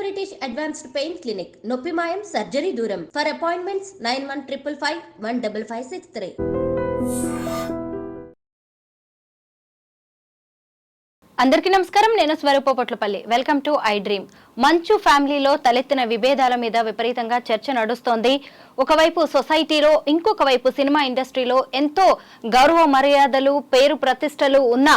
British Advanced Pain Clinic, Noppimayam Surgery Duram. For appointments 9155 15563. అందరికీ నమస్కారం. నేను స్వరూపపట్లపల్లి. Welcome to iDream. Manchu ఫ్యామిలీలో తలెత్తిన విభేదాల మీద విపరీతంగా చర్చ నడుస్తోంది. ఒకవైపు సొసైటీలో, ఇంకొక వైపు సినిమా ఇండస్ట్రీలో ఎంతో గౌరవ మర్యాదలు, పేరు ప్రతిష్టలు ఉన్న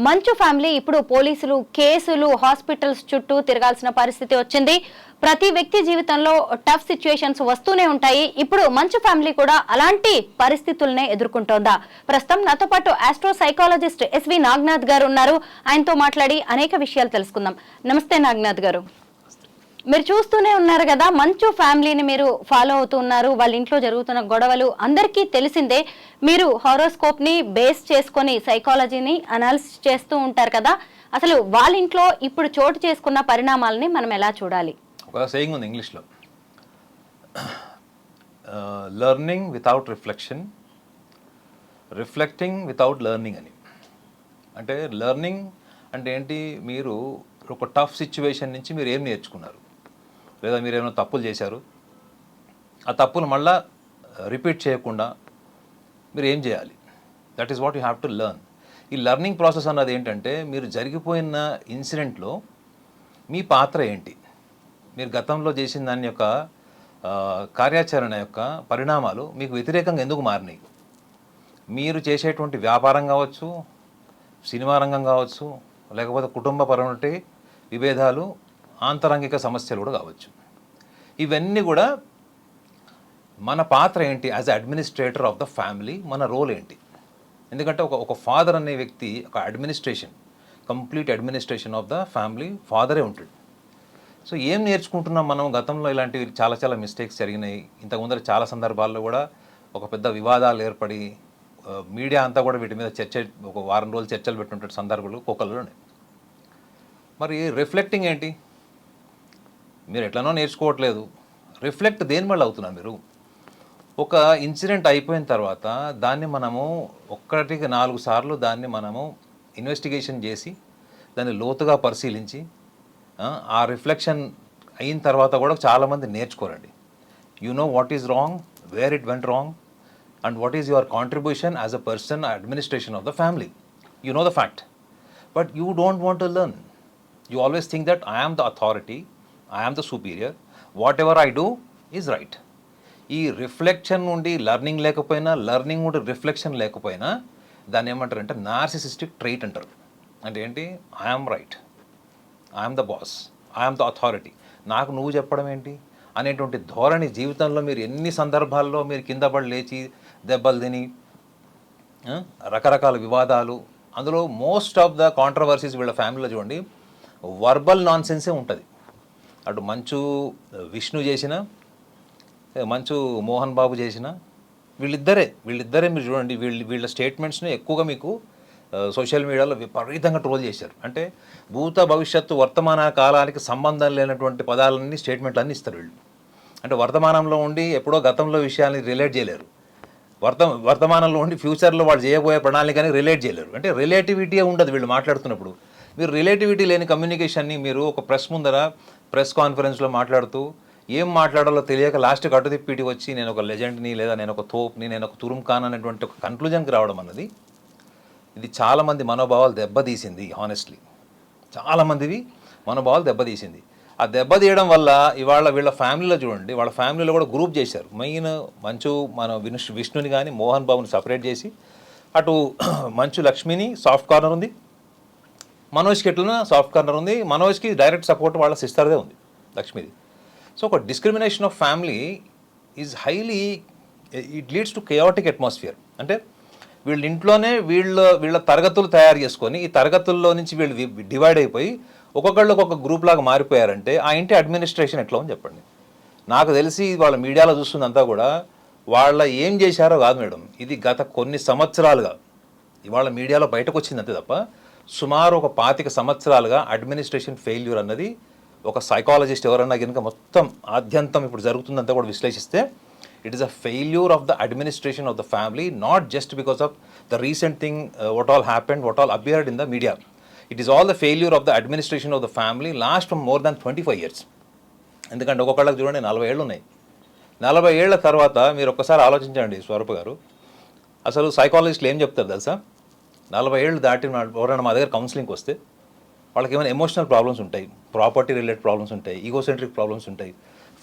మంచు ఫ్యామిలీ ఇప్పుడు పోలీసులు, కేసులు, హాస్పిటల్స్ చుట్టూ తిరగాల్సిన పరిస్థితి వచ్చింది. ప్రతి వ్యక్తి జీవితంలో టఫ్ సిచ్యుయేషన్స్ వస్తూనే ఉంటాయి. ఇప్పుడు మంచు ఫ్యామిలీ కూడా అలాంటి పరిస్థితులనే ఎదుర్కొంటోందా? ప్రస్తుతం నాతో పాటు ఆస్ట్రో సైకాలజిస్ట్ ఎస్వి నాగనాథ్ గారు ఉన్నారు. ఆయనతో మాట్లాడి అనేక విషయాలు తెలుసుకుందాం. నమస్తే నాగనాథ్ గారు. మీరు చూస్తూనే ఉన్నారు కదా, మంచు ఫ్యామిలీని మీరు ఫాలో అవుతూ ఉన్నారు. వాళ్ళ ఇంట్లో జరుగుతున్న గొడవలు అందరికీ తెలిసిందే. మీరు హారోస్కోప్ ని బేస్ చేసుకొని సైకాలజీని అనాలిసిస్ చేస్తూ ఉంటారు కదా, అసలు వాళ్ళ ఇంట్లో ఇప్పుడు చోటు చేసుకున్న పరిణామాలని మనం ఎలా చూడాలి? ఒక సేయింగ్ ఉంది ఇంగ్లీష్లో, learning without reflection, reflecting without learning అని. అంటే లెర్నింగ్ అంటే ఏంటి? మీరు ఒక టఫ్ సిచ్యువేషన్ నుంచి మీరు ఏం నేర్చుకున్నారు, లేదా మీరు ఏమైనా తప్పులు చేశారు, ఆ తప్పులు మళ్ళా రిపీట్ చేయకుండా మీరు ఏం చేయాలి? That is what you have to learn. ఈ లెర్నింగ్ ప్రాసెస్ అన్నది ఏంటంటే, మీరు జరిగిపోయిన ఇన్సిడెంట్లో మీ పాత్ర ఏంటి, మీరు గతంలో చేసిన దాని యొక్క కార్యాచరణ యొక్క పరిణామాలు మీకు వ్యతిరేకంగా ఎందుకు మారినాయి. మీరు చేసేటువంటి వ్యాపారం కావచ్చు, సినిమా రంగం కావచ్చు, లేకపోతే కుటుంబపరమైన విభేదాలు, ఆంతరంగిక సమస్యలు కూడా కావచ్చు. ఇవన్నీ కూడా మన పాత్ర ఏంటి as administrator of the family, మన రోల్ ఏంటి. ఎందుకంటే ఒక ఫాదర్ అనే వ్యక్తి ఒక administration, complete administration of the family ఫాదరే ఉంటాడు. సో ఏం నేర్చుకుంటున్నాం మనం? గతంలో ఇలాంటివి చాలా చాలా మిస్టేక్స్ జరిగినాయి. ఇంతకుముందర చాలా సందర్భాల్లో కూడా ఒక పెద్ద వివాదాలు ఏర్పడి మీడియా అంతా కూడా వీటి మీద చర్చ, ఒక వారం రోజులు చర్చలు పెట్టినటువంటి సందర్భాలు కోకల్లోనే. మరి రిఫ్లెక్టింగ్ ఏంటి? మీరు ఎట్లనో నేర్చుకోవట్లేదు. రిఫ్లెక్ట్ దేని వల్ల అవుతున్నారు మీరు? ఒక ఇన్సిడెంట్ అయిపోయిన తర్వాత దాన్ని మనము 1-4 సార్లు దాన్ని మనము ఇన్వెస్టిగేషన్ చేసి దాన్ని లోతుగా పరిశీలించి ఆ రిఫ్లెక్షన్ అయిన తర్వాత కూడా చాలామంది నేర్చుకోరండి. You know what is wrong, where it went wrong, and what is your contribution as a person administration of the family. You know the fact, but you don't want to learn. You always think that I am the authority, I am the superior, whatever I do is right. ఈ reflection నుండి learning లేకపోయినా, learning నుండి reflection లేకపోయినా దాన్ని ఏమంటారు అంటే narcissistic trait అంటారు. అంటే ఏంటి? I'm right, I'm the boss, I'm the authority, నాకు నువ్వు చెప్పడం ఏంటి అనేటువంటి ధోరణి జీవితంలో మీరు ఎన్ని సందర్భాల్లో మీరు కింద పడి లేచి దెబ్బలు తిని రకరకాల వివాదాలు, అందులో మోస్ట్ ఆఫ్ ద కాంట్రవర్సీస్ వీళ్ళ ఫ్యామిలీలో చూడండి వర్బల్ నాన్ సెన్సే ఉంటుంది. అటు మంచు విష్ణు చేసిన, మంచు మోహన్ బాబు చేసిన, వీళ్ళిద్దరే మీరు చూడండి, వీళ్ళ స్టేట్మెంట్స్ని ఎక్కువగా మీకు సోషల్ మీడియాలో విపరీతంగా ట్రోల్ చేశారు. అంటే భూత భవిష్యత్తు వర్తమాన కాలానికి సంబంధం లేనటువంటి పదాలన్నీ, స్టేట్మెంట్లు అన్నీ ఇస్తారు వీళ్ళు. అంటే వర్తమానంలో ఉండి ఎప్పుడో గతంలో విషయాన్ని రిలేట్ చేయలేరు, వర్తమానంలో ఉండి ఫ్యూచర్లో వాళ్ళు చేయబోయే ప్రణాళికని రిలేట్ చేయలేరు. అంటే రిలేటివిటీ ఉండదు వీళ్ళు మాట్లాడుతున్నప్పుడు. మీరు రిలేటివిటీ లేని కమ్యూనికేషన్ని మీరు ఒక ప్రెస్ ముందర ప్రెస్ కాన్ఫరెన్స్లో మాట్లాడుతూ ఏం మాట్లాడాలో తెలియక లాస్ట్ అటు తిప్పిటి వచ్చి నేను ఒక లెజెండ్ని, లేదా నేను ఒక తోప్ని, నేను ఒక తురుం ఖాన్ అనేటువంటి ఒక కన్క్లూజన్కి రావడం అన్నది, ఇది చాలామంది మనోభావాలు దెబ్బతీసింది. హానెస్ట్లీ చాలామందివి మనోభావాలు దెబ్బతీసింది. ఆ దెబ్బతీయడం వల్ల ఇవాళ వీళ్ళ ఫ్యామిలీలో చూడండి, వాళ్ళ ఫ్యామిలీలో కూడా గ్రూప్ చేశారు. మెయిన్ మంచు మన విష్ణుని కానీ మోహన్ బాబుని సపరేట్ చేసి, అటు మంచు లక్ష్మిని సాఫ్ట్ కార్నర్ ఉంది, మనోజ్కి ఎట్లనా సాఫ్ట్ కార్నర్ ఉంది. మనోజ్కి డైరెక్ట్ సపోర్ట్ వాళ్ళ సిస్టర్దే ఉంది, లక్ష్మిది. సో ఒక discrimination of family is highly, it leads to chaotic atmosphere. అంటే వీళ్ళ ఇంట్లోనే వీళ్ళ తరగతులు తయారు చేసుకొని, ఈ తరగతుల్లో నుంచి వీళ్ళు డివైడ్ అయిపోయి ఒక్కొక్కళ్ళు ఒక్కొక్క గ్రూప్ లాగా మారిపోయారంటే ఆ ఇంటి అడ్మినిస్ట్రేషన్ ఎట్లా అని చెప్పండి. నాకు తెలిసి వాళ్ళ మీడియాలో చూస్తుందంతా కూడా వాళ్ళ ఏం చేశారో కాదు మేడం, ఇది గత కొన్ని సంవత్సరాలుగా ఇవాళ మీడియాలో బయటకు వచ్చింది అంతే తప్ప, సుమారు ఒక 25 సంవత్సరాలుగా అడ్మినిస్ట్రేషన్ ఫెయిల్యూర్ అన్నది ఒక సైకాలజిస్ట్ ఎవరన్నా కనుక మొత్తం ఆద్యంతం ఇప్పుడు జరుగుతుందంతా కూడా విశ్లేషిస్తే, it is a failure of the administration of the family, not just because of the recent thing what all happened, what all appeared in the media. It is all the failure of the administration of the family last from more than 25 years. ఎందుకంటే ఒక్కొక్కళ్ళకి చూడండి 40 ఏళ్ళు ఉన్నాయి. 40 ఏళ్ల తర్వాత మీరు ఒక్కసారి ఆలోచించండి స్వరూప్ గారు, అసలు సైకాలజిస్టులు ఏం చెప్తారు తెలుసా? 40 ఏళ్ళు దాటిన ఎవరైనా మా దగ్గర కౌన్సిలింగ్కి వస్తే వాళ్ళకి ఏమైనా ఎమోషనల్ ప్రాబ్లమ్స్ ఉంటాయి, ప్రాపర్టీ రిలేటెడ్ ప్రాబ్లమ్స్ ఉంటాయి, ఈగోసెంట్రిక్ ప్రాబ్లమ్స్ ఉంటాయి,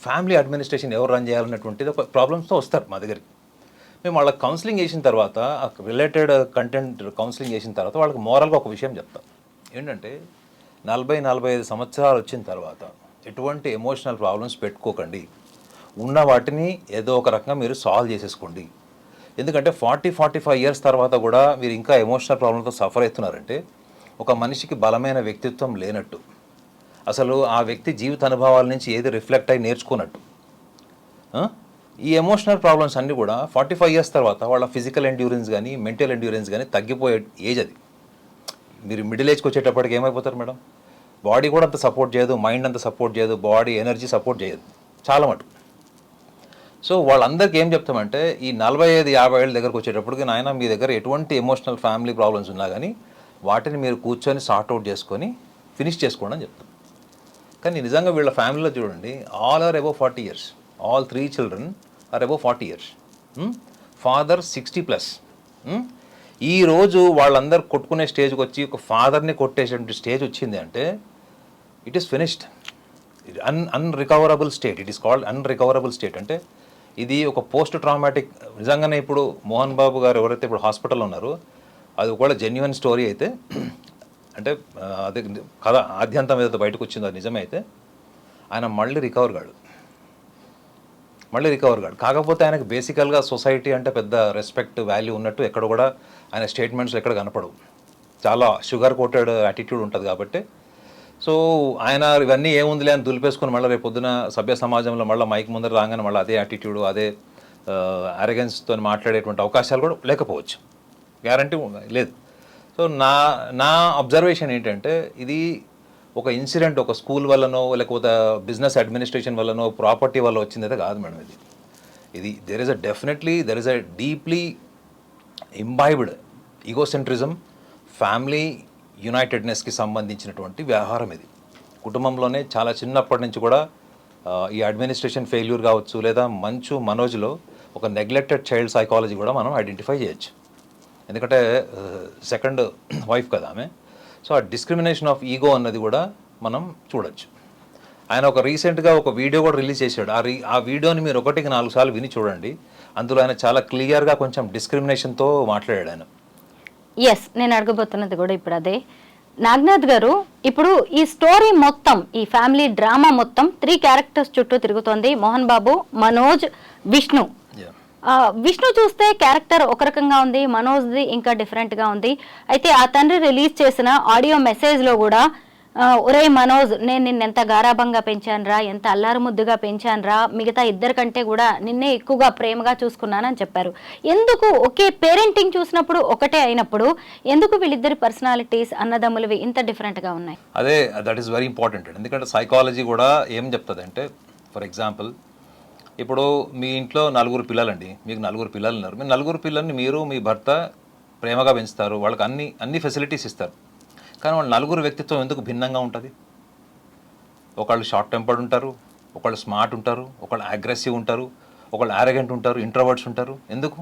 ఫ్యామిలీ అడ్మినిస్ట్రేషన్ ఎవరు రన్ చేయాలన్నటువంటిది ఒక ప్రాబ్లమ్స్తో వస్తారు మా దగ్గరికి. మేము వాళ్ళకి కౌన్సిలింగ్ చేసిన తర్వాత, ఆ రిలేటెడ్ కంటెంట్ కౌన్సిలింగ్ చేసిన తర్వాత వాళ్ళకి మోరల్గా ఒక విషయం చెప్తాం. ఏంటంటే 40-45 సంవత్సరాలు వచ్చిన తర్వాత ఎటువంటి ఎమోషనల్ ప్రాబ్లమ్స్ పెట్టుకోకండి, ఉన్న వాటిని ఏదో ఒక రకంగా మీరు సాల్వ్ చేసేసుకోండి. ఎందుకంటే 40-45 ఇయర్స్ తర్వాత కూడా మీరు ఇంకా ఎమోషనల్ ప్రాబ్లంతో సఫర్ అవుతున్నారంటే ఒక మనిషికి బలమైన వ్యక్తిత్వం లేనట్టు, అసలు ఆ వ్యక్తి జీవిత అనుభవాల నుంచి ఏది రిఫ్లెక్ట్ అయ్యి నేర్చుకున్నట్టు. ఈ ఎమోషనల్ ప్రాబ్లమ్స్ అన్నీ కూడా 45 ఇయర్స్ తర్వాత వాళ్ళ ఫిజికల్ ఎండ్యూరెన్స్ కానీ మెంటల్ ఎండ్యూరెన్స్ కానీ తగ్గిపోయే ఏజ్ అది. మీరు మిడిల్ ఏజ్కి వచ్చేటప్పటికి ఏమైపోతారు మేడం? బాడీ కూడా అంత సపోర్ట్ చేయదు, మైండ్ అంత సపోర్ట్ చేయదు, బాడీ ఎనర్జీ సపోర్ట్ చేయదు చాలా మటుకు. సో వాళ్ళందరికీ ఏం చెప్తామంటే ఈ 45-50 ఏళ్ళ దగ్గరకు వచ్చేటప్పటికి నాయన మీ దగ్గర ఎటువంటి ఎమోషనల్ ఫ్యామిలీ ప్రాబ్లమ్స్ ఉన్నా కానీ వాటిని మీరు కూర్చొని సార్ట్అవుట్ చేసుకొని ఫినిష్ చేసుకోండి అని చెప్తాం. కానీ నిజంగా వీళ్ళ ఫ్యామిలీలో చూడండి, all are above 40 years, all 3 children are above 40 years, father 60+. ఈరోజు వాళ్ళందరూ కొట్టుకునే స్టేజ్కి వచ్చి ఒక ఫాదర్ని కొట్టేసేటువంటి స్టేజ్ వచ్చింది అంటే it is finished, unrecoverable state. It is called unrecoverable state. అంటే ఇది ఒక పోస్ట్ ట్రామాటిక్. నిజంగానే ఇప్పుడు మోహన్ బాబు గారు ఎవరైతే ఇప్పుడు హాస్పిటల్లో ఉన్నారో అది ఒకవేళ జెన్యున్ స్టోరీ అయితే, అంటే అదే కథ ఆద్యంతం ఏదైతే బయటకు వచ్చిందో అది నిజమే అయితే ఆయన మళ్ళీ రికవర్ కాడు. కాకపోతే ఆయనకు బేసికల్గా సొసైటీ అంటే పెద్ద రెస్పెక్ట్ వాల్యూ ఉన్నట్టు ఎక్కడ కూడా ఆయన స్టేట్మెంట్స్ ఎక్కడ కనపడవు. చాలా షుగర్ కోటెడ్ యాటిట్యూడ్ ఉంటుంది కాబట్టి సో ఆయన ఇవన్నీ ఏముందిలే అని దులిపేసుకొని మళ్ళీ రేపు పొద్దున సభ్య సమాజంలో మళ్ళీ మైక్ ముందర రాగానే మళ్ళీ అదే యాటిట్యూడ్, అదే అరెగెన్స్తో మాట్లాడేటువంటి అవకాశాలు కూడా లేకపోవచ్చు, గ్యారంటీ లేదు. సో నా అబ్జర్వేషన్ ఏంటంటే ఇది ఒక ఇన్సిడెంట్, ఒక స్కూల్ వల్లనో లేకపోతే బిజినెస్ అడ్మినిస్ట్రేషన్ వల్లనో ప్రాపర్టీ వల్ల వచ్చిందైతే కాదు మేడం. ఇది there is a deeply imbibed egocentrism, family యునైటెడ్నెస్కి సంబంధించినటువంటి వ్యవహారం ఇది. కుటుంబంలోనే చాలా చిన్నప్పటి నుంచి కూడా ఈ అడ్మినిస్ట్రేషన్ ఫెయిల్యూర్ కావచ్చు, లేదా మంచు మనోజ్లో ఒక నెగ్లెక్టెడ్ చైల్డ్ సైకాలజీ కూడా మనం ఐడెంటిఫై చేయొచ్చు. ఎందుకంటే సెకండ్ వైఫ్ కదా ఆమె. సో ఆ డిస్క్రిమినేషన్ ఆఫ్ ఈగో అన్నది కూడా మనం చూడొచ్చు. ఆయన ఒక రీసెంట్గా ఒక వీడియో కూడా రిలీజ్ చేశాడు. ఆ వీడియోని మీరు 1-4 సార్లు విని చూడండి. అందులో ఆయన చాలా క్లియర్గా కొంచెం డిస్క్రిమినేషన్తో మాట్లాడాడు ఆయన. ఎస్, నేను అడగబోతున్నది కూడా ఇప్పుడు అదే. నాగనాథ్ గారు, ఇప్పుడు ఈ స్టోరీ మొత్తం, ఈ ఫ్యామిలీ డ్రామా మొత్తం 3 క్యారెక్టర్స్ చుట్టూ తిరుగుతోంది. మోహన్ బాబు, మనోజ్, విష్ణు. విష్ణు చూస్తే క్యారెక్టర్ ఒక రకంగా ఉంది, మనోజ్ది ఇంకా డిఫరెంట్గా ఉంది. అయితే ఆ తండ్రి రిలీజ్ చేసిన ఆడియో మెసేజ్లో కూడా ఒరే మనోజ్, నేను నిన్నెంత గారాభంగా పెంచానురా, ఎంత అల్లారు ముద్దుగా పెంచానురా, మిగతా ఇద్దరికంటే కూడా నిన్నే ఎక్కువగా ప్రేమగా చూసుకున్నానని చెప్పారు. ఎందుకు ఒకే పేరెంటింగ్ చూసినప్పుడు ఒకటే అయినప్పుడు ఎందుకు వీళ్ళిద్దరి పర్సనాలిటీస్ అన్నదమ్ములవి ఇంత డిఫరెంట్గా ఉన్నాయి? అదే, దట్ ఈస్ వెరీ ఇంపార్టెంట్. ఎందుకంటే సైకాలజీ కూడా ఏం చెప్తుంది అంటే, ఫర్ ఎగ్జాంపుల్ ఇప్పుడు మీ ఇంట్లో 4 పిల్లలండి, మీకు 4 పిల్లలు ఉన్నారు. మీ 4 పిల్లల్ని మీరు మీ భర్త ప్రేమగా పెంచుతారు, వాళ్ళకి అన్ని ఫెసిలిటీస్ ఇస్తారు. కానీ వాళ్ళ 4 వ్యక్తిత్వం ఎందుకు భిన్నంగా ఉంటుంది? ఒకళ్ళు షార్ట్ టెంపర్డ్ ఉంటారు, ఒకళ్ళు స్మార్ట్ ఉంటారు, ఒకళ్ళు అగ్రెసివ్ ఉంటారు, ఒకళ్ళు యారగెంట్ ఉంటారు, ఇంట్రోవర్ట్స్ ఉంటారు. ఎందుకు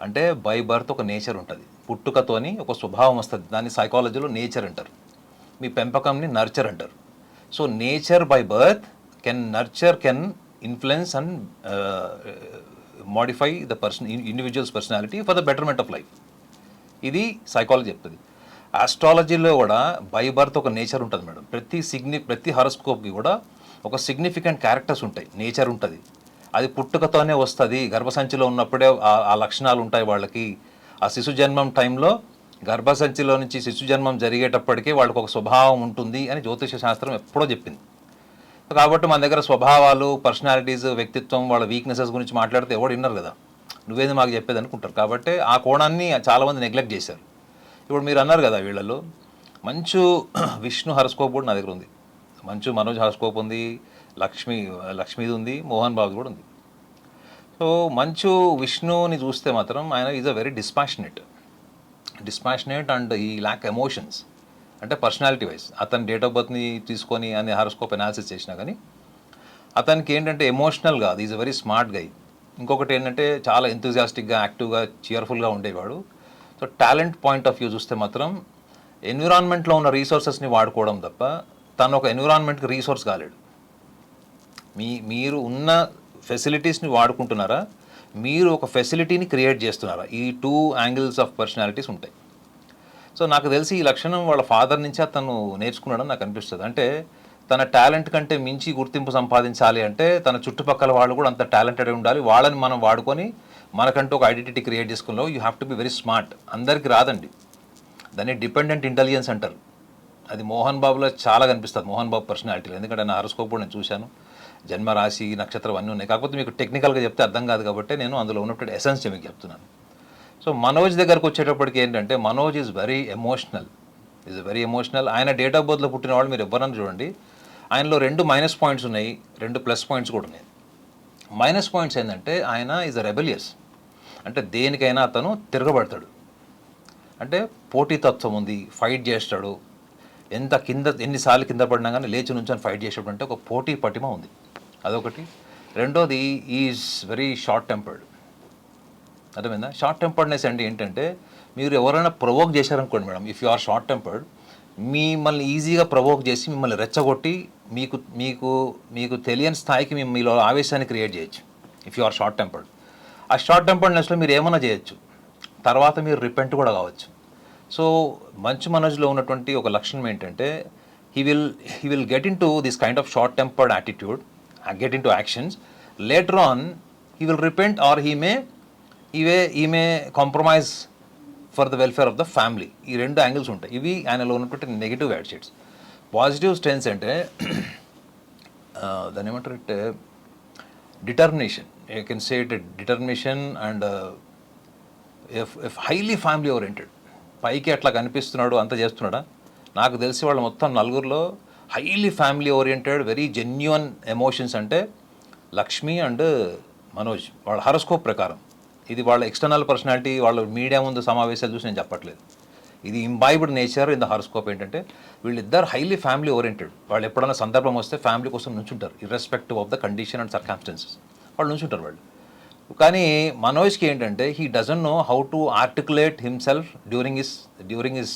అంటే బై బర్త్ ఒక నేచర్ ఉంటుంది, పుట్టుకతోని ఒక స్వభావం వస్తుంది. దాన్ని సైకాలజీలో నేచర్ అంటారు. మీ పెంపకంని నర్చర్ అంటారు. So nature by birth can influence and modify the individual's personality for the betterment of life. ఇది సైకాలజీ చెప్తుంది. ఆస్ట్రాలజీలో కూడా బై బర్త్ ఒక నేచర్ ఉంటుంది మేడం. ప్రతి హారోస్కోప్కి కూడా ఒక సిగ్నిఫికెంట్ క్యారెక్టర్స్ ఉంటాయి, నేచర్ ఉంటుంది. అది పుట్టుకతోనే వస్తుంది, గర్భసంచిలో ఉన్నప్పుడే ఆ లక్షణాలు ఉంటాయి వాళ్ళకి. ఆ శిశు జన్మం టైంలో గర్భసంచిలో నుంచి శిశు జన్మం జరిగేటప్పటికీ వాళ్ళకి ఒక స్వభావం ఉంటుంది అని జ్యోతిష శాస్త్రం ఎప్పుడో చెప్పింది. కాబట్టి మన దగ్గర స్వభావాలు, పర్సనాలిటీస్, వ్యక్తిత్వం, వాళ్ళ వీక్నెసెస్ గురించి మాట్లాడితే ఎవడు విన్నారు కదా, నువ్వేది మాకు చెప్పేది అనుకుంటారు. కాబట్టి ఆ కోణాన్ని చాలామంది నెగ్లెక్ట్ చేశారు. ఇప్పుడు మీరు అన్నారు కదా, వీళ్ళలో మంచు విష్ణు హారోస్కోప్ కూడా నా దగ్గర ఉంది, మంచు మనోజ్ హారోస్కోప్ ఉంది, లక్ష్మీది ఉంది, మోహన్ బాబు కూడా ఉంది. సో మంచు విష్ణుని చూస్తే మాత్రం ఆయన is a very dispassionate and ఈ ల్యాక్ ఎమోషన్స్. అంటే పర్సనాలిటీ వైజ్ అతని డేట్ ఆఫ్ బర్త్ని తీసుకొని అని హారోస్కోప్ అనాలిసిస్ చేసినా కానీ అతనికి ఏంటంటే ఎమోషనల్ కాదు, is a very smart guy. ఇంకొకటి ఏంటంటే చాలా ఎంతూజియాస్టిక్గా, యాక్టివ్గా, చియర్ఫుల్గా ఉండేవాడు. So talent point of view చూస్తే మాత్రం ఎన్విరాన్మెంట్లో ఉన్న రీసోర్సెస్ని వాడుకోవడం తప్ప తను ఒక ఎన్విరాన్మెంట్కి రీసోర్స్ కాలేడు. మీరు ఉన్న ఫెసిలిటీస్ని వాడుకుంటున్నారా, మీరు ఒక ఫెసిలిటీని క్రియేట్ చేస్తున్నారా? ఈ 2 యాంగిల్స్ ఆఫ్ పర్సనాలిటీస్ ఉంటాయి. సో నాకు తెలిసి ఈ లక్షణం వాళ్ళ ఫాదర్ నుంచి అతను నేర్చుకున్నాడని నాకు అనిపిస్తుంది. అంటే తన టాలెంట్ కంటే మించి గుర్తింపు సంపాదించాలి అంటే తన చుట్టుపక్కల వాళ్ళు కూడా అంత టాలెంటెడ్ ఉండాలి. వాళ్ళని మనం వాడుకొని మనకంటూ ఒక ఐడెంటిటీ క్రియేట్ చేసుకున్నాం. You have to be very smart. అందరికీ రాదండి, దాన్ని డిపెండెంట్ ఇంటెలిజెన్స్ అంటారు. అది మోహన్ బాబులో చాలా కనిపిస్తుంది, మోహన్ బాబు పర్సనాలిటీలో. ఎందుకంటే నా హారోస్కోప్ కూడా నేను చూశాను, జన్మ రాశి నక్షత్రం అన్నీ ఉన్నాయి. కాకపోతే మీకు టెక్నికల్గా చెప్తే అర్థం కాదు కాబట్టి నేను అందులో ఉన్నటువంటి ఎసెన్స్ మీకు చెప్తున్నాను. సో మనోజ్ దగ్గరకు వచ్చేటప్పటికి ఏంటంటే మనోజ్ ఈజ్ వెరీ ఎమోషనల్. ఆయన డేట్ ఆఫ్ బర్త్లో పుట్టిన వాళ్ళు మీరు ఎవరన్నా చూడండి, ఆయనలో 2 మైనస్ పాయింట్స్ ఉన్నాయి, 2 ప్లస్ పాయింట్స్ కూడా ఉన్నాయి. మైనస్ పాయింట్స్ ఏంటంటే ఆయన ఈజ్ అ రెబెలియస్. అంటే దేనికైనా అతను తిరగబడతాడు. అంటే పోటీతత్వం ఉంది, ఫైట్ చేస్తాడు. ఎన్నిసార్లు కింద పడినా కానీ లేచి నుంచొని ఫైట్ చేసేటప్పుడు అంటే ఒక పోటీ పటిమ ఉంది, అదొకటి. రెండోది ఈజ్ వెరీ షార్ట్ టెంపర్డ్. అర్థమైందా? షార్ట్ టెంపర్డ్నెస్ అంటే ఏంటంటే మీరు ఎవరైనా ప్రొవోక్ చేశారనుకోండి madam, if you are short tempered, మిమ్మల్ని ఈజీగా ప్రొవోక్ చేసి మిమ్మల్ని రెచ్చగొట్టి మీకు మీకు మీకు తెలియని స్థాయికి మీలో ఆవేశాన్ని క్రియేట్ చేయొచ్చు if you are short tempered. ఆ షార్ట్ టెంపర్డ్నెస్లో మీరు ఏమైనా చేయొచ్చు, తర్వాత మీరు రిపెంట్ కూడా కావచ్చు. సో మంచు మనోజ్లో ఉన్నటువంటి ఒక లక్షణం ఏంటంటే he will get in to this kind of short tempered attitude, get in to actions. Later on he will repent or he may compromise for the welfare of the family. ఈ 2 angles ఉంటాయి. ఇవి ఆయనలో ఉన్నటువంటి negative attitudes. Positive strengths అంటే దాన్ని ఏమంటారు అంటే determination. You can say it determination and if highly family oriented. పైకి అట్లా కనిపిస్తున్నాడు, అంత చేస్తున్నాడా? నాకు తెలిసి వాళ్ళు మొత్తం 4 highly family oriented, very genuine emotions అంటే లక్ష్మి అండ్ మనోజ్. వాళ్ళ హారోస్కోప్ ప్రకారం ఇది వాళ్ళ ఎక్స్టర్నల్ పర్సనాలిటీ, వాళ్ళ మీడియా ముందు సమావేశాలు చూసి నేను చెప్పట్లేదు. ఇది imbibed nature in the horoscope. ఏంటంటే వీళ్ళిద్దరు హైలీ ఫ్యామిలీ ఓరియంటెడ్. వాళ్ళు ఎప్పుడైనా సందర్భం వస్తే ఫ్యామిలీ కోసం నుంచుంటారు, irrespective of the condition and circumstances వాళ్ళు నుంచుంటారు వాళ్ళు. కానీ మనోజ్కి ఏంటంటే he doesn't know how to articulate himself during his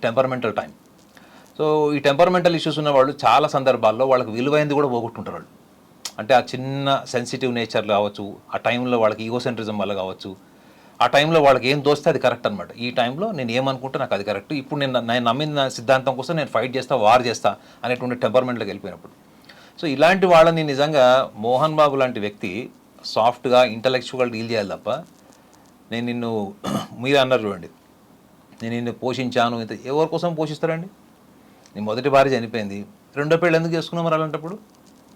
temperamental time. So ఈ టెంపర్మెంటల్ ఇష్యూస్ ఉన్న వాళ్ళు చాలా సందర్భాల్లో వాళ్ళకి విలువైంది కూడా పోగొట్టుంటారు వాళ్ళు. అంటే ఆ చిన్న సెన్సిటివ్ నేచర్ కావచ్చు, ఆ టైంలో వాళ్ళకి ఈగోసెంట్రిజం వల్ల కావచ్చు, ఆ టైంలో వాళ్ళకి ఏం తోస్తే అది కరెక్ట్ అనమాట. ఈ టైంలో నేను ఏమనుకుంటే నాకు అది కరెక్ట్, ఇప్పుడు నేను నమ్మిన సిద్ధాంతం కోసం నేను ఫైట్ చేస్తా, వార్ చేస్తా అనేటువంటి టెంపర్మెంట్లోకి వెళ్ళిపోయినప్పుడు. సో ఇలాంటి వాళ్ళని నిజంగా మోహన్ బాబు లాంటి వ్యక్తి సాఫ్ట్గా ఇంటలెక్చువల్ డీల్ చేయాలి తప్ప నేను నిన్ను మీరు అన్నారు చూడండి, నేను నిన్ను పోషించాను, ఇంత ఎవరి కోసం పోషిస్తారండి? నీ మొదటి భార్య చనిపోయింది, 2వ పెళ్ళి ఎందుకు చేసుకున్నావు మరి అలాంటప్పుడు?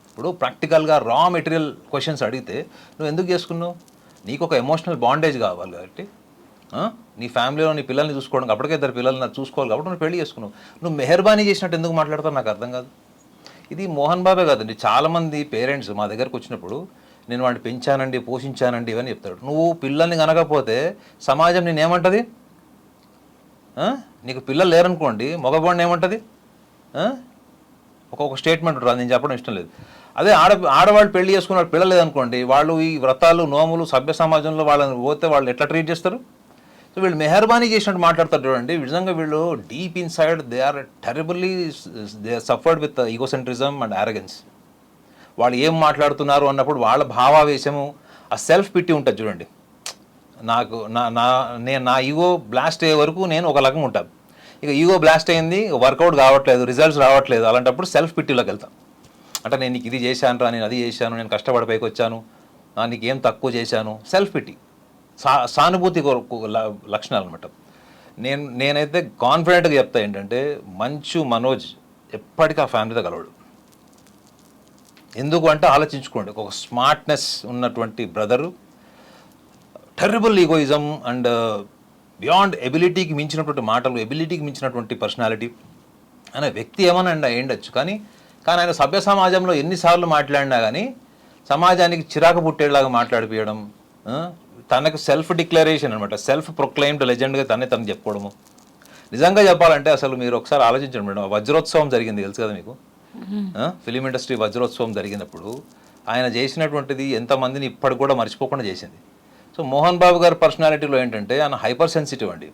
ఇప్పుడు ప్రాక్టికల్గా రా మెటీరియల్ క్వశ్చన్స్ అడిగితే నువ్వు ఎందుకు చేసుకున్నావు? నీకు ఒక ఎమోషనల్ బాండేజ్ కావాలి కాబట్టి, నీ ఫ్యామిలీలో నీ పిల్లల్ని చూసుకోవడం, అప్పటికే 2 పిల్లల్ని చూసుకోవాలి కాబట్టి నువ్వు పెళ్లి చేసుకున్నావు. నువ్వు మెహర్బానీ చేసినట్టు ఎందుకు మాట్లాడతావు నాకు అర్థం కాదు. ఇది మోహన్ బాబే కాదండి, చాలామంది పేరెంట్స్ మా దగ్గరకు వచ్చినప్పుడు నేను వాడిని పెంచానండి, పోషించానండి ఇవన్నీ చెప్తాడు. నువ్వు పిల్లల్ని కనకపోతే సమాజం నేను ఏమంటుంది? నీకు పిల్లలు లేరనుకోండి, మగవాడిని ఏమంటుంది? ఒక్కొక్క స్టేట్మెంట్ ఉంటుంది, నేను చెప్పడం ఇష్టం లేదు. అదే ఆడవాళ్ళు పెళ్లి చేసుకున్న పిల్లలు లేదనుకోండి, వాళ్ళు ఈ వ్రతాలు నోములు సభ్య సమాజంలో వాళ్ళని పోతే వాళ్ళు ఎట్లా ట్రీట్ చేస్తారు? సో వీళ్ళు మెహర్బానీ చేసినట్టు మాట్లాడతారు చూడండి. నిజంగా వీళ్ళు deep inside they are terribly suffered with egocentrism and arrogance. వాళ్ళు ఏం మాట్లాడుతున్నారు అన్నప్పుడు వాళ్ళ భావావేశము, ఆ సెల్ఫ్ పిట్టి ఉంటుంది చూడండి. నా ఈగో బ్లాస్ట్ అయ్యే వరకు నేను ఒక రకంగా ఉంటాను, ఇక ఈగో బ్లాస్ట్ అయింది, వర్కౌట్ కావట్లేదు, రిజల్ట్స్ రావట్లేదు, అలాంటప్పుడు సెల్ఫ్ పిట్టిలోకి వెళ్తాను. అంటే నేను నీకు ఇది చేశాను రా, నేను అది చేశాను, నేను కష్టపడి పైకి వచ్చాను, నీకు ఏం తక్కువ చేశాను, సెల్ఫ్ పిట్టి, సానుభూతి లక్షణాలు అనమాట. నేనైతే కాన్ఫిడెంట్గా చెప్తా ఏంటంటే మంచు మనోజ్ ఎప్పటికీ ఆ ఫ్యామిలీతో కలవడు. ఎందుకు అంటే ఆలోచించుకోండి, ఒక స్మార్ట్నెస్ ఉన్నటువంటి brother, terrible egoism and beyond ఎబిలిటీకి మించినటువంటి మాటలు, ఎబిలిటీకి మించినటువంటి పర్సనాలిటీ అనే వ్యక్తి ఏమన్నా అయ్యుండొచ్చు. కానీ ఆయన సభ్య సమాజంలో ఎన్నిసార్లు మాట్లాడినా కానీ సమాజానికి చిరాకు పుట్టేలాగా మాట్లాడిపోయడం, తనకు సెల్ఫ్ డిక్లరేషన్ అనమాట, సెల్ఫ్ ప్రొక్లైమ్డ్ లెజెండ్గా తను చెప్పుకోవడము. నిజంగా చెప్పాలంటే అసలు మీరు ఒకసారి ఆలోచించండి మేడం, వజ్రోత్సవం జరిగింది తెలుసు కదా మీకు, ఫిలిం ఇండస్ట్రీ వజ్రోత్సవం జరిగినప్పుడు ఆయన చేసినటువంటిది ఎంతమందిని ఇప్పటికి కూడా మర్చిపోకుండా చేసింది. సో మోహన్ బాబు గారి పర్సనాలిటీలో ఏంటంటే ఆయన హైపర్ సెన్సిటివ్ అండి.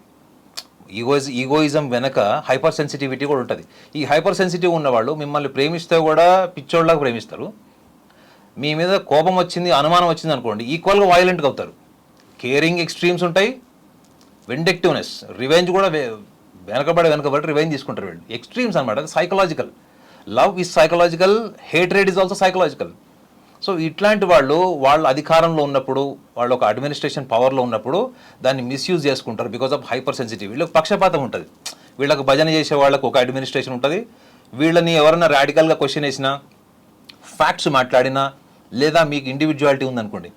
ఈగోయిజం వెనక హైపర్ సెన్సిటివిటీ కూడా ఉంటుంది. ఈ హైపర్ సెన్సిటివ్ ఉన్నవాళ్ళు మిమ్మల్ని ప్రేమిస్తే కూడా పిచ్చోళ్ళలాగా ప్రేమిస్తారు. మీ మీద కోపం వచ్చింది, అనుమానం వచ్చింది అనుకోండి, ఈక్వల్గా వైలెంట్గా అవుతారు. కేరింగ్ ఎక్స్ట్రీమ్స్ ఉంటాయి, వెండెక్టివ్నెస్, రివెంజ్ కూడా వెనకబడి రివెంజ్ తీసుకుంటారు వీళ్ళు. ఎక్స్ట్రీమ్స్ అనమాట. Psychological. Love is psychological, hatred is also psychological. So ఇట్లాంటి వాళ్ళు అధికారంలో ఉన్నప్పుడు, వాళ్ళు ఒక అడ్మినిస్ట్రేషన్ పవర్లో ఉన్నప్పుడు దాన్ని మిస్యూజ్ చేసుకుంటారు బికాజ్ ఆఫ్ హైపర్ సెన్సిటివ్. వీళ్ళకి పక్షపాతం ఉంటుంది. వీళ్ళకి భజన చేసే వాళ్ళకు ఒక అడ్మినిస్ట్రేషన్ ఉంటుంది. వీళ్ళని ఎవరైనా రాడికల్గా క్వశ్చన్ వేసినా, ఫ్యాక్ట్స్ మాట్లాడినా, లేదా మీకు ఇండివిజువాలిటీ ఉందనుకోండి,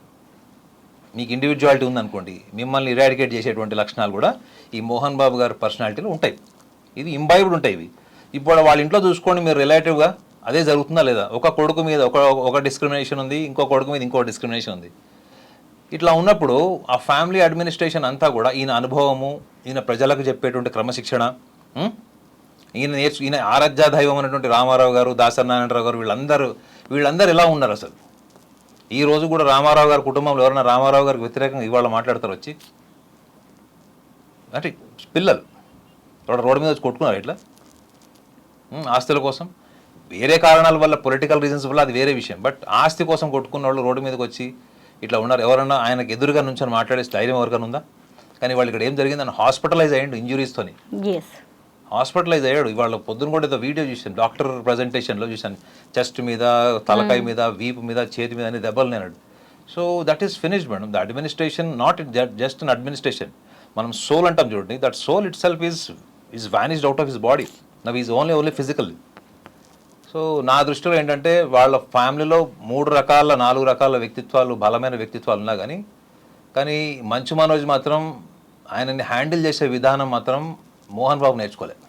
మిమ్మల్ని ఇరాడికేట్ చేసేటువంటి లక్షణాలు కూడా ఈ మోహన్ బాబు గారి పర్సనాలిటీలో ఉంటాయి. ఇది ఇంబైబ్డ్ ఉంటాయి ఇవి. ఇప్పుడు వాళ్ళ ఇంట్లో చూసుకోండి మీరు, రిలేటివ్గా అదే జరుగుతుందా లేదా? ఒక కొడుకు మీద ఒక డిస్క్రిమినేషన్ ఉంది, ఇంకో కొడుకు మీద ఇంకో డిస్క్రిమినేషన్ ఉంది. ఇట్లా ఉన్నప్పుడు ఆ ఫ్యామిలీ అడ్మినిస్ట్రేషన్ అంతా కూడా ఈయన అనుభవము, ఈయన ప్రజలకు చెప్పేటువంటి క్రమశిక్షణ, ఈయన ఆరాధ్య దైవం అనేటువంటి రామారావు గారు, దాసనారాయణరావు గారు, వీళ్ళందరూ ఎలా ఉన్నారు అసలు? ఈ రోజు కూడా రామారావు గారి కుటుంబంలో ఎవరైనా రామారావు గారికి వ్యతిరేకంగా ఇవాళ మాట్లాడతారు వచ్చి? అంటే పిల్లలు రోడ్డు మీద వచ్చి కొట్టుకున్నారు ఇట్లా ఆస్తుల కోసం. వేరే కారణాల వల్ల, పొలిటికల్ రీజన్స్ వల్ల అది వేరే విషయం. బట్ ఆస్తి కోసం కొట్టుకున్న వాళ్ళు రోడ్డు మీదకి వచ్చి ఇట్లా ఉన్నారు. ఎవరన్నా ఆయనకు ఎదురుగా నుంచి మాట్లాడే ధైర్యం ఎవరికైనా ఉందా? కానీ వాళ్ళు ఇక్కడ ఏం జరిగిందని హాస్పిటలైజ్ అయ్యండు ఇంజురీస్తోని. హాస్పిటలైజ్ అయ్యాడు. ఇవాళ పొద్దున కూడా ఏదో వీడియో చూసాను, డాక్టర్ ప్రజెంటేషన్లో చూశాను. చెస్ట్ మీద, తలకాయ మీద, వీపు మీద, చేతి మీద అన్ని దెబ్బలు నేనాడు. So that is finished madam. The administration not just an administration. మనం సోల్ అంటాం చూడండి, that soul itself is vanished out of his body. Now is only physical. So నా దృష్టిలో ఏంటంటే వాళ్ళ ఫ్యామిలీలో 3 రకాల 4 రకాల వ్యక్తిత్వాలు, బలమైన వ్యక్తిత్వాలు ఉన్నా కానీ మంచు మనోజ్ మాత్రం ఆయనని హ్యాండిల్ చేసే విధానం మాత్రం మోహన్ బాబు నేర్చుకోలేదు.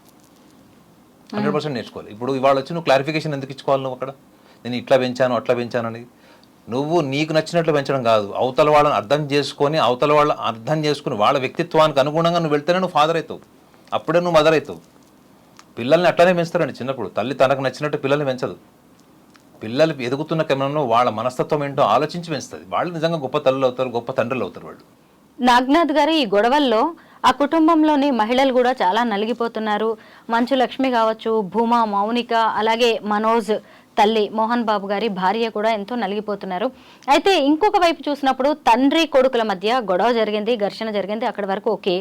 100% నేర్చుకోవాలి. ఇప్పుడు ఇవాళ వచ్చి నువ్వు క్లారిఫికేషన్ ఎందుకు ఇచ్చుకోవాలి? నువ్వు అక్కడ నేను ఇట్లా పెంచాను అట్లా పెంచానని నువ్వు నీకు నచ్చినట్లు పెంచడం కాదు, అవతల వాళ్ళని అర్థం చేసుకుని వాళ్ళ వ్యక్తిత్వానికి అనుగుణంగా నువ్వు వెళ్తేనే నువ్వు ఫాదర్ అవుతావు, అప్పుడే నువ్వు మదర్ అవుతావు. పిల్లల్ని అట్లనే పెంచుతారండి చిన్నప్పుడు. తల్లి తనకు నచ్చినట్టు పిల్లల్ని పెంచదు. పిల్లలు ఎదుగుతున్న క్రమంలో వాళ్ళ మనస్తత్వం ఏంటో ఆలోచించి పెంచుతుంది. వాళ్ళు నిజంగా గొప్ప తల్లులు అవుతారు, గొప్ప తండ్రులు అవుతారు వాళ్ళు. నాగ్నాథ్ గారు, ఈ గొడవల్లో ఆ కుటుంబంలోని మహిళలు కూడా చాలా నలిగిపోతున్నారు. మంచు లక్ష్మి కావచ్చు, భూమా, మౌనిక, అలాగే మనోజ్ తల్లి మోహన్ బాబు గారి భార్య కూడా ఎంతో నలిగిపోతున్నారు. అయితే ఇంకొక వైపు చూసినప్పుడు తండ్రి కొడుకుల మధ్య గొడవ జరిగింది, ఘర్షణ జరిగింది, అక్కడి వరకు ఓకే.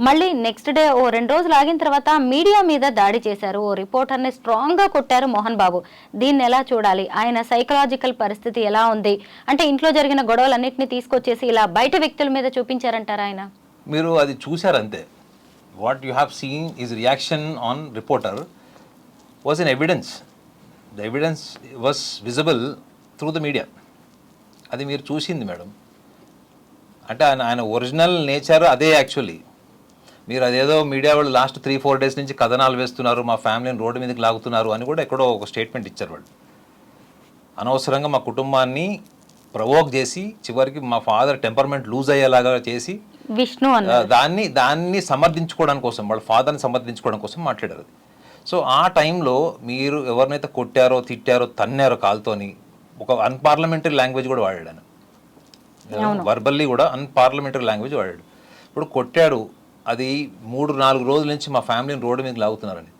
మళ్ళీ నెక్స్ట్ డే 2 రోజులు ఆగిన తర్వాత మీడియా మీద దాడి చేశారు, ఓ రిపోర్టర్ని స్ట్రాంగ్ గా కొట్టారు మోహన్ బాబు. దీన్ని ఎలా చూడాలి? ఆయన సైకలాజికల్ పరిస్థితి ఎలా ఉంది? అంటే ఇంట్లో జరిగిన గొడవలన్నింటినీ తీసుకొచ్చేసి ఇలా బయట వ్యక్తుల మీద చూపించారంటారా ఆయన? మీరు అది చూశారంతే. What you have seen is reaction on reporter was an evidence. The evidence was visible through the media. అది మీరు చూసింది మేడం. అంటే ఆయన ఒరిజినల్ నేచర్ అదే. యాక్చువల్లీ మీరు అదేదో మీడియా వాళ్ళు లాస్ట్ 3-4 డేస్ నుంచి కథనాలు వేస్తున్నారు, మా ఫ్యామిలీని రోడ్డు మీదకి లాగుతున్నారు అని కూడా ఎక్కడో ఒక స్టేట్మెంట్ ఇచ్చారు వాళ్ళు. అనవసరంగా మా కుటుంబాన్ని ప్రవోక్ చేసి చివరికి మా ఫాదర్ టెంపర్మెంట్ లూజ్ అయ్యేలాగా చేసి విష్ణు దాన్ని సమర్థించుకోవడం కోసం, వాళ్ళ ఫాదర్ని సమర్థించుకోవడం కోసం మాట్లాడారు. సో ఆ టైంలో మీరు ఎవరినైతే కొట్టారో, తిట్టారో, తన్నారో కాల్తోని, ఒక అన్పార్లమెంటరీ లాంగ్వేజ్ కూడా వాడాడు ఆయన. వర్బల్లీ కూడా అన్పార్లమెంటరీ లాంగ్వేజ్ వాడాడు. ఇప్పుడు కొట్టాడు, అది 3-4 రోజుల నుంచి మా ఫ్యామిలీని రోడ్డు మీద లాగుతున్నారని.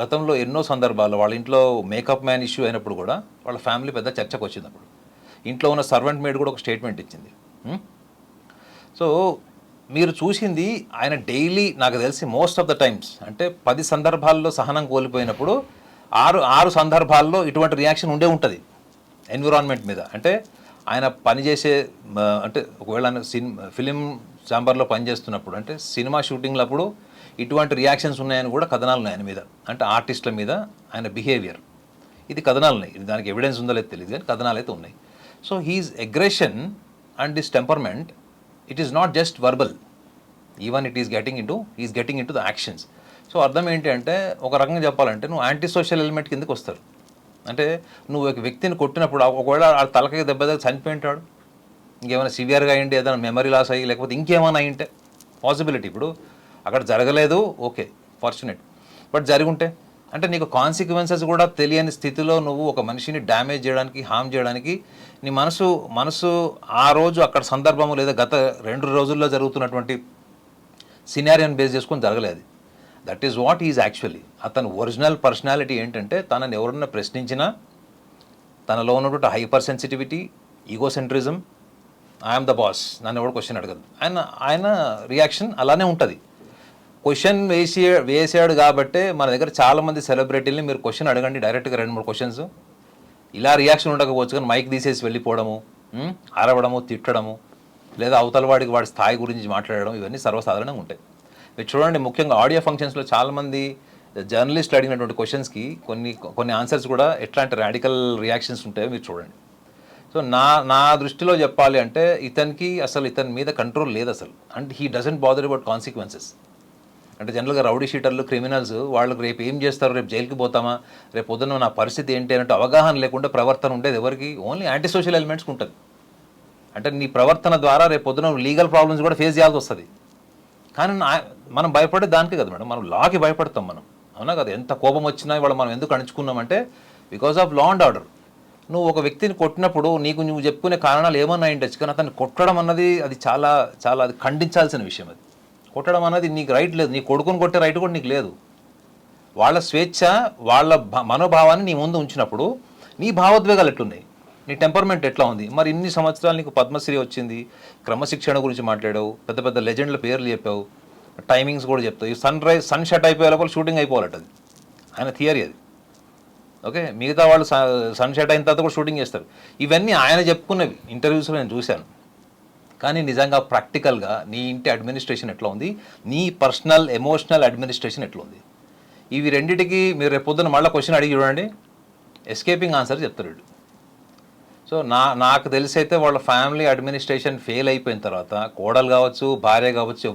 గతంలో ఎన్నో సందర్భాల్లో వాళ్ళ ఇంట్లో మేకప్ మ్యాన్ ఇష్యూ అయినప్పుడు కూడా వాళ్ళ ఫ్యామిలీ పెద్ద చర్చకు వచ్చినప్పుడు ఇంట్లో ఉన్న సర్వెంట్ మేడ్ కూడా ఒక స్టేట్మెంట్ ఇచ్చింది. సో మీరు చూసింది ఆయన డైలీ, నాకు తెలిసి మోస్ట్ ఆఫ్ ద టైమ్స్, అంటే 10 సందర్భాల్లో సహనం కోల్పోయినప్పుడు 6 సందర్భాల్లో ఇటువంటి రియాక్షన్ ఉండే ఉంటుంది ఎన్విరాన్మెంట్ మీద. అంటే ఆయన పనిచేసే, అంటే ఒకవేళ ఫిలిం ఛాంబర్లో పనిచేస్తున్నప్పుడు, అంటే సినిమా షూటింగ్లప్పుడు ఇటువంటి రియాక్షన్స్ ఉన్నాయని కూడా కథనాలు ఉన్నాయి ఆయన మీద. అంటే ఆర్టిస్టుల మీద ఆయన బిహేవియర్, ఇది కథనాలు ఉన్నాయి. దానికి ఎవిడెన్స్ ఉందో లేదో తెలియదు కానీ కథనాలు అయితే ఉన్నాయి. So he's aggression and this temperament, it is not just verbal, even it is getting in to the actions. So అర్థం ఏంటి అంటే, ఒక రకంగా చెప్పాలంటే నువ్వు యాంటీ సోషల్ ఎలిమెంట్ కిందకి వస్తారు. అంటే నువ్వు ఒక వ్యక్తిని కొట్టినప్పుడు ఒకవేళ ఆ తలకాయ దెబ్బ దగ్గర చనిపోయింటాడు, ఇంకేమైనా సివియర్గా అయ్యింది, ఏదైనా మెమరీ లాస్ అయ్యి, లేకపోతే ఇంకేమైనా అయ్యింటే పాసిబిలిటీ. ఇప్పుడు అక్కడ జరగలేదు, ఓకే, ఫార్చునేట్. బట్ జరిగి ఉంటే అంటే నీకు కాన్సిక్వెన్సెస్ కూడా తెలియని స్థితిలో నువ్వు ఒక మనిషిని డ్యామేజ్ చేయడానికి, హామ్ చేయడానికి నీ మనసు ఆ రోజు అక్కడ సందర్భము లేదా గత 2 రోజుల్లో జరుగుతున్నటువంటి సినారియోని బేస్ చేసుకొని జరగలేదు. That is what is actually. అతని ఒరిజినల్ పర్సనాలిటీ ఏంటంటే తనని ఎవరన్నా ప్రశ్నించినా తనలో ఉన్నటువంటి hypersensitivity, egocentrism, I'm the boss, నన్ను ఎవరు క్వశ్చన్ అడగదు, ఆయన రియాక్షన్ అలానే ఉంటుంది. క్వశ్చన్ వేసాడు కాబట్టే మన దగ్గర చాలామంది సెలబ్రిటీలని మీరు క్వశ్చన్ అడగండి డైరెక్ట్గా 2-3 క్వశ్చన్స్, ఇలా రియాక్షన్ ఉండకపోవచ్చు కానీ మైక్ తీసేసి వెళ్ళిపోవడము, అరవడము, తిట్టడము, లేదా అవతల వాడికి వాడి స్థాయి గురించి మాట్లాడడం, ఇవన్నీ సర్వసాధారణంగా ఉంటాయి. మీరు చూడండి, ముఖ్యంగా ఆడియో ఫంక్షన్స్లో చాలామంది జర్నలిస్టులు అడిగినటువంటి క్వశ్చన్స్కి కొన్ని ఆన్సర్స్ కూడా ఎట్లాంటి రాడికల్ రియాక్షన్స్ ఉంటాయో మీరు చూడండి. సో నా దృష్టిలో చెప్పాలి అంటే ఇతని మీద కంట్రోల్ లేదు అసలు. And he doesn't bother about consequences. అంటే జనరల్గా రౌడీ షీటర్లు, క్రిమినల్స్ వాళ్ళకి రేపు ఏం చేస్తారు, రేపు జైలుకి పోతామా, రేపు పొద్దున్న నా పరిస్థితి ఏంటి అన్నట్టు అవగాహన లేకుండా ప్రవర్తన ఉండేది ఎవరికి? ఓన్లీ యాంటీ సోషల్ ఎలిమెంట్స్కి ఉంటుంది. అంటే నీ ప్రవర్తన ద్వారా రేపు పొద్దున లీగల్ ప్రాబ్లమ్స్ కూడా ఫేస్ చేయాల్సి వస్తుంది. కానీ మనం భయపడే దానికి కదా మేడం, మనం లాకి భయపడతాం మనం, అవునా కదా? ఎంత కోపం వచ్చినా ఇవాళ మనం ఎందుకు అణుచుకున్నామంటే because of law and order. నువ్వు ఒక వ్యక్తిని కొట్టినప్పుడు నువ్వు చెప్పుకునే కారణాలు ఏమన్నా ఉండొచ్చు, కానీ అతన్ని కొట్టడం అన్నది అది చాలా చాలా అది ఖండించాల్సిన విషయం. అది కొట్టడం అన్నది నీకు రైట్ లేదు, నీ కొడుకుని కొట్టే రైట్ కూడా నీకు లేదు. వాళ్ళ స్వేచ్ఛ, వాళ్ళ మనోభావాన్ని నీ ముందు ఉంచినప్పుడు నీ భావోద్వేగాలు ఎట్లున్నాయి, నీ టెంపర్మెంట్ ఎట్లా ఉంది? మరి ఇన్ని సంవత్సరాలు నీకు పద్మశ్రీ వచ్చింది, క్రమశిక్షణ గురించి మాట్లాడావు, పెద్ద పెద్ద లెజెండ్ల పేర్లు చెప్పావు, టైమింగ్స్ కూడా చెప్తావు. ఈ సన్ షట్ అయిపోయే లోపల షూటింగ్ అయిపోవాలట, అది ఆయన థియరీ అది. ఓకే, మిగతా వాళ్ళు సన్ షట్ అయిన తర్వాత కూడా షూటింగ్ చేస్తారు. ఇవన్నీ ఆయన చెప్పుకున్నవి ఇంటర్వ్యూస్లో నేను చూశాను. కానీ నిజంగా ప్రాక్టికల్గా నీ ఇంటి అడ్మినిస్ట్రేషన్ ఎట్లా ఉంది, నీ పర్సనల్ ఎమోషనల్ అడ్మినిస్ట్రేషన్ ఎట్లా ఉంది, ఇవి రెండింటికి మీరు రేపు పొద్దున్న మళ్ళీ క్వశ్చన్ అడిగి చూడండి, ఎస్కేపింగ్ ఆన్సర్ చెప్తారు వీళ్ళు. సో నాకు తెలిసి అయితే వాళ్ళ ఫ్యామిలీ అడ్మినిస్ట్రేషన్ ఫెయిల్ అయిపోయిన తర్వాత కోడలు కావచ్చు, భార్య కావచ్చు,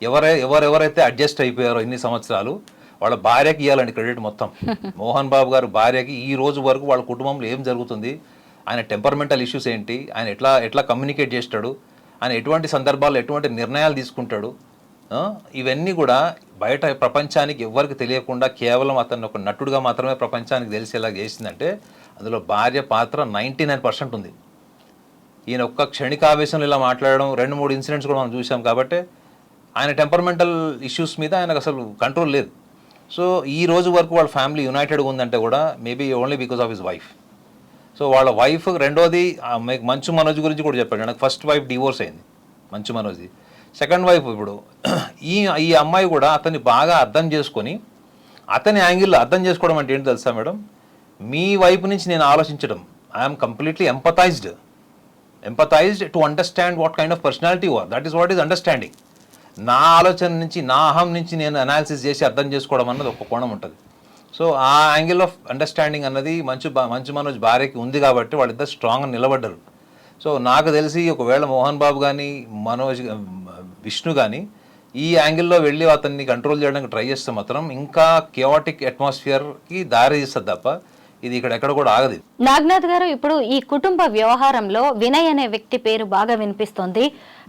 ఎవరైతే అడ్జస్ట్ అయిపోయారో ఇన్ని సంవత్సరాలు వాళ్ళ భార్యకి ఇవ్వాలండి క్రెడిట్ మొత్తం. మోహన్ బాబు గారు భార్యకి ఈ రోజు వరకు వాళ్ళ కుటుంబంలో ఏం జరుగుతుంది, ఆయన టెంపర్మెంటల్ ఇష్యూస్ ఏంటి, ఆయన ఎట్లా కమ్యూనికేట్ చేస్తాడు, ఆయన ఎటువంటి సందర్భాల్లో ఎటువంటి నిర్ణయాలు తీసుకుంటాడు, ఇవన్నీ కూడా బయట ప్రపంచానికి ఎవరికి తెలియకుండా కేవలం అతను ఒక నటుడుగా మాత్రమే ప్రపంచానికి తెలిసేలా చేసిందంటే అందులో భార్య పాత్ర 99% ఉంది. ఈయన ఒక్క క్షణికావేశంలో ఇలా మాట్లాడడం, 2-3 ఇన్సిడెంట్స్ కూడా మనం చూసాం. కాబట్టి ఆయన టెంపర్మెంటల్ ఇష్యూస్ మీద ఆయనకు అసలు కంట్రోల్ లేదు. సో ఈ రోజు వరకు వాళ్ళ ఫ్యామిలీ యునైటెడ్గా ఉందంటే కూడా maybe only because of his wife. So వాళ్ళ వైఫ్, రెండోది మంచు మనోజ్ గురించి కూడా చెప్పాడు. నాకు ఫస్ట్ వైఫ్ డివోర్స్ అయింది మంచు మనోజ్ది. సెకండ్ వైఫ్ ఇప్పుడు ఈ అమ్మాయి కూడా అతన్ని బాగా అర్థం చేసుకొని అతని యాంగిల్లో అర్థం చేసుకోవడం అంటే ఏంటి తెలుసా మేడం, మీ వైపు నుంచి నేను ఆలోచించడం, I'm completely empathized to understand what kind of personality you are, that is what is understanding. నా ఆలోచన నుంచి, నా అహం నుంచి నేను అనాలిసిస్ చేసి అర్థం చేసుకోవడం అన్నది ఒక కోణం ఉంటుంది. సో ఆ యాంగిల్ ఆఫ్ అండర్స్టాండింగ్ అన్నది మంచు మనోజ్ భార్యకి ఉంది కాబట్టి వాళ్ళిద్దరు స్ట్రాంగ్గా నిలబడ్డారు. సో నాకు తెలిసి ఒకవేళ మోహన్ బాబు కానీ విష్ణు కానీ ఈ యాంగిల్లో వెళ్ళి అతన్ని కంట్రోల్ చేయడానికి ట్రై చేస్తే మాత్రం ఇంకా కియాటిక్ అట్మాస్ఫియర్కి దారి తీస్తుంది తప్ప ఇది ఎక్కడ కూడా ఆగదు. నాగనాథ్ గారు, ఇప్పుడు ఈ కుటుంబ వ్యవహారంలో వినయ్ అనే వ్యక్తి పేరు బాగా వినిపిస్తోంది.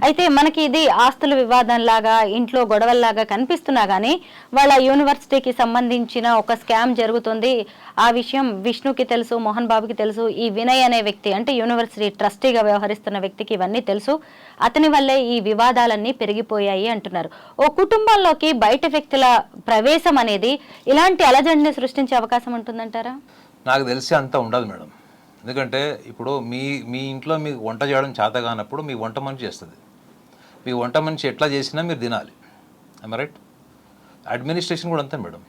అయితే మనకి ఇది ఆస్తుల వివాదంలాగా, ఇంట్లో గొడవల్లాగా కనిపిస్తున్నా కానీ వాళ్ళ యూనివర్సిటీకి సంబంధించిన ఒక స్కామ్ జరుగుతుంది. ఆ విషయం విష్ణుకి తెలుసు, మోహన్ బాబుకి తెలుసు. ఈ వినయ్ అనే వ్యక్తి అంటే యూనివర్సిటీ ట్రస్టీగా వ్యవహరిస్తున్న వ్యక్తికి ఇవన్నీ తెలుసు. అతని వల్లే ఈ వివాదాలన్నీ పెరిగిపోయాయి అంటున్నారు. ఓ కుటుంబంలోకి బయట వ్యక్తుల ప్రవేశం అనేది ఇలాంటి అలజడిని సృష్టించే అవకాశం ఉంటుందంటారా? నాకు తెలిసి అంత ఉండదు మేడం. ఎందుకంటే ఇప్పుడు మీ ఇంట్లో మీకు వంట చేయడం చేత కానప్పుడు మీ వంట మనిషి చేస్తుంది. మీ వంట మనిషి ఎట్లా చేసినా మీరు తినాలి. రైట్? అడ్మినిస్ట్రేషన్ కూడా అంతే మేడం.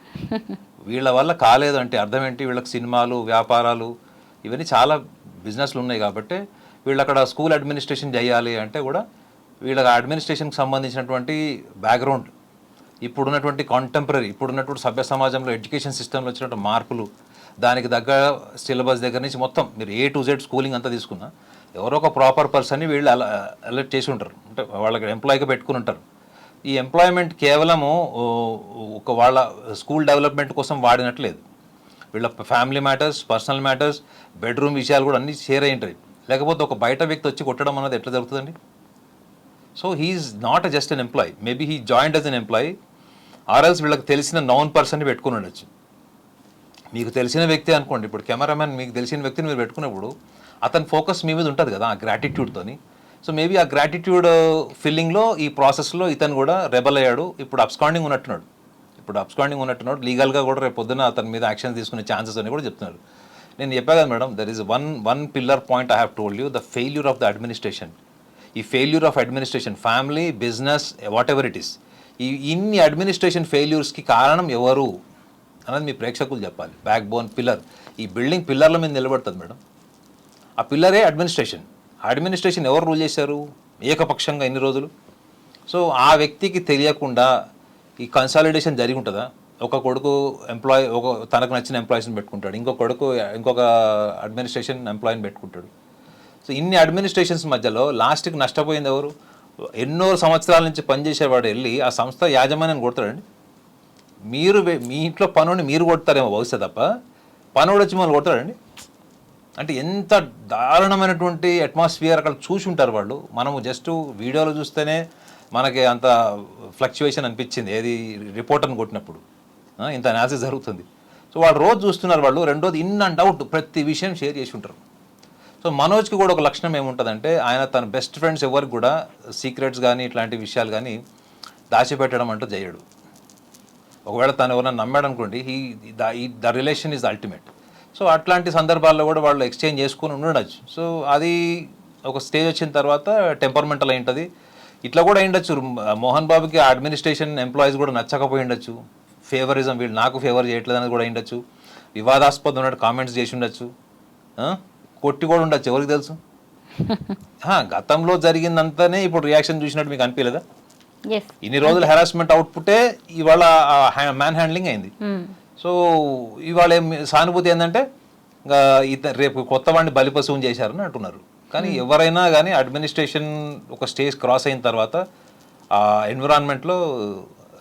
వీళ్ళ వల్ల కాలేదు అంటే అర్థం ఏంటి, వీళ్ళకి సినిమాలు, వ్యాపారాలు, ఇవన్నీ చాలా బిజినెస్లు ఉన్నాయి కాబట్టి వీళ్ళు అక్కడ స్కూల్ అడ్మినిస్ట్రేషన్ చేయాలి అంటే కూడా వీళ్ళకి అడ్మినిస్ట్రేషన్కి సంబంధించినటువంటి బ్యాక్గ్రౌండ్, ఇప్పుడున్నటువంటి కాంటెంపరీ, ఇప్పుడున్నటువంటి సభ్య సమాజంలో ఎడ్యుకేషన్ సిస్టంలో వచ్చినటువంటి మార్పులు, దానికి దగ్గర సిలబస్ దగ్గర నుంచి మొత్తం మీరు A to Z స్కూలింగ్ అంతా తీసుకున్నా ఎవరో ఒక ప్రాపర్ పర్సన్ని వీళ్ళు అలర్ట్ చేసి ఉంటారు. అంటే వాళ్ళకి ఎంప్లాయీగా పెట్టుకుని ఉంటారు. ఈ ఎంప్లాయ్మెంట్ కేవలము ఒక వాళ్ళ స్కూల్ డెవలప్మెంట్ కోసం వాడినట్లేదు. వీళ్ళ family matters, personal matters, bedroom విషయాలు కూడా అన్నీ షేర్ అయి ఉంటాయి. లేకపోతే ఒక బయట వ్యక్తి వచ్చి కొట్టడం అన్నది ఎట్లా జరుగుతుందండి? So he's not just an employee, maybe he joined as an employee or else వీళ్ళకి తెలిసిన నౌన్ పర్సన్ని పెట్టుకుని ఉండొచ్చు. మీకు తెలిసిన వ్యక్తి అనుకోండి, ఇప్పుడు కెమెరామెన్ మీకు తెలిసిన వ్యక్తిని మీరు పెట్టుకున్నప్పుడు అతని ఫోకస్ మీ మీద ఉంటుంది కదా ఆ గ్రాటిట్యూడ్తోని. సో మేబీ ఆ గ్రాటిట్యూడ్ ఫీలింగ్లో ఈ ప్రాసెస్లో ఇతను కూడా రెబల్ అయ్యాడు. ఇప్పుడు అబ్స్కాండింగ్ ఉన్నట్టున్నాడు లీగల్గా కూడా రేపు పొద్దున అతని మీద యాక్షన్ తీసుకునే ఛాన్సెస్ అని కూడా చెప్తున్నారు. నేను చెప్పా కదా madam, there is one pillar point I have told you, the failure of the administration. ఈ failure of administration, family, business, whatever it is, ఈ ఇన్ని అడ్మినిస్ట్రేషన్ ఫెయిల్యూర్స్కి కారణం ఎవరు అనేది మీ ప్రేక్షకులు చెప్పాలి. బ్యాక్ బోన్ పిల్లర్, ఈ బిల్డింగ్ పిల్లర్ల మీద నిలబడుతుంది మేడం. ఆ పిల్లరే అడ్మినిస్ట్రేషన్. అడ్మినిస్ట్రేషన్ ఎవరు రూల్ చేశారు ఏకపక్షంగా ఇన్ని రోజులు? సో ఆ వ్యక్తికి తెలియకుండా ఈ కన్సాలిడేషన్ జరిగి ఉంటుందా? ఒక కొడుకు తనకు నచ్చిన ఎంప్లాయీస్ని పెట్టుకుంటాడు, ఇంకో కొడుకు ఇంకొక అడ్మినిస్ట్రేషన్ ఎంప్లాయీని పెట్టుకుంటాడు. సో ఇన్ని అడ్మినిస్ట్రేషన్స్ మధ్యలో లాస్ట్కి నష్టపోయింది ఎవరు? ఎన్నో సంవత్సరాల నుంచి పనిచేసేవాడు వెళ్ళి ఆ సంస్థ యాజమాన్యాన్ని కొడతాడండి. మీ ఇంట్లో పనుని మీరు కొడతారేమో బహుశా తప్ప పనుడు వచ్చి మనం కొడతాడండి. అంటే ఎంత దారుణమైనటువంటి అట్మాస్ఫియర్ అక్కడ చూసి ఉంటారు వాళ్ళు. మనము జస్ట్ వీడియోలో చూస్తేనే మనకి అంత ఫ్లక్చువేషన్ అనిపించింది, ఏది రిపోర్టర్ని కొట్టినప్పుడు ఇంత అనాలిసిస్ జరుగుతుంది. సో వాళ్ళు రోజు చూస్తున్నారు వాళ్ళు. రెండోది ఇన్ అండ్ అవుట్ ప్రతి విషయం షేర్ చేసి ఉంటారు. సో మనోజ్కి కూడా ఒక లక్షణం ఏముంటుందంటే, ఆయన తన బెస్ట్ ఫ్రెండ్స్ ఎవరికి కూడా సీక్రెట్స్ కానీ ఇట్లాంటి విషయాలు కానీ దాచిపెట్టడం అంటూ చేయడు. ఒకవేళ తను ఎవరైనా నమ్మాడు అనుకోండి, the relation is ultimate. So అట్లాంటి సందర్భాల్లో కూడా వాళ్ళు ఎక్స్చేంజ్ చేసుకుని ఉండొచ్చు. సో అది ఒక స్టేజ్ వచ్చిన తర్వాత టెంపర్మెంటల్ అయి ఉంటుంది. ఇట్లా కూడా అయిండొచ్చు, మోహన్ బాబుకి అడ్మినిస్ట్రేషన్ ఎంప్లాయీస్ కూడా నచ్చకపోయి ఉండొచ్చు, ఫేవరిజం, వీళ్ళు నాకు ఫేవర్ చేయట్లేదు అనేది కూడా అయిండొచ్చు, వివాదాస్పదం ఉన్నట్టు కామెంట్స్ చేసి ఉండొచ్చు, కొట్టి కూడా ఉండొచ్చు, ఎవరికి తెలుసు. గతంలో జరిగిందంతానే ఇప్పుడు రియాక్షన్ చూసినట్టు మీకు అనిపించలేదా? ఇన్ని రోజుల హెరాస్మెంట్ అవుట్పుటే ఇవాళ మ్యాన్ హ్యాండ్లింగ్ అయింది. సో ఇవాళ సానుభూతి ఏంటంటే రేపు కొత్త వాడిని బలిపశువుని చేశారని అంటున్నారు. కానీ ఎవరైనా కానీ అడ్మినిస్ట్రేషన్ ఒక స్టేజ్ క్రాస్ అయిన తర్వాత ఆ ఎన్విరాన్మెంట్లో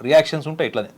రియాక్షన్స్ ఉంటాయి ఇట్లనే.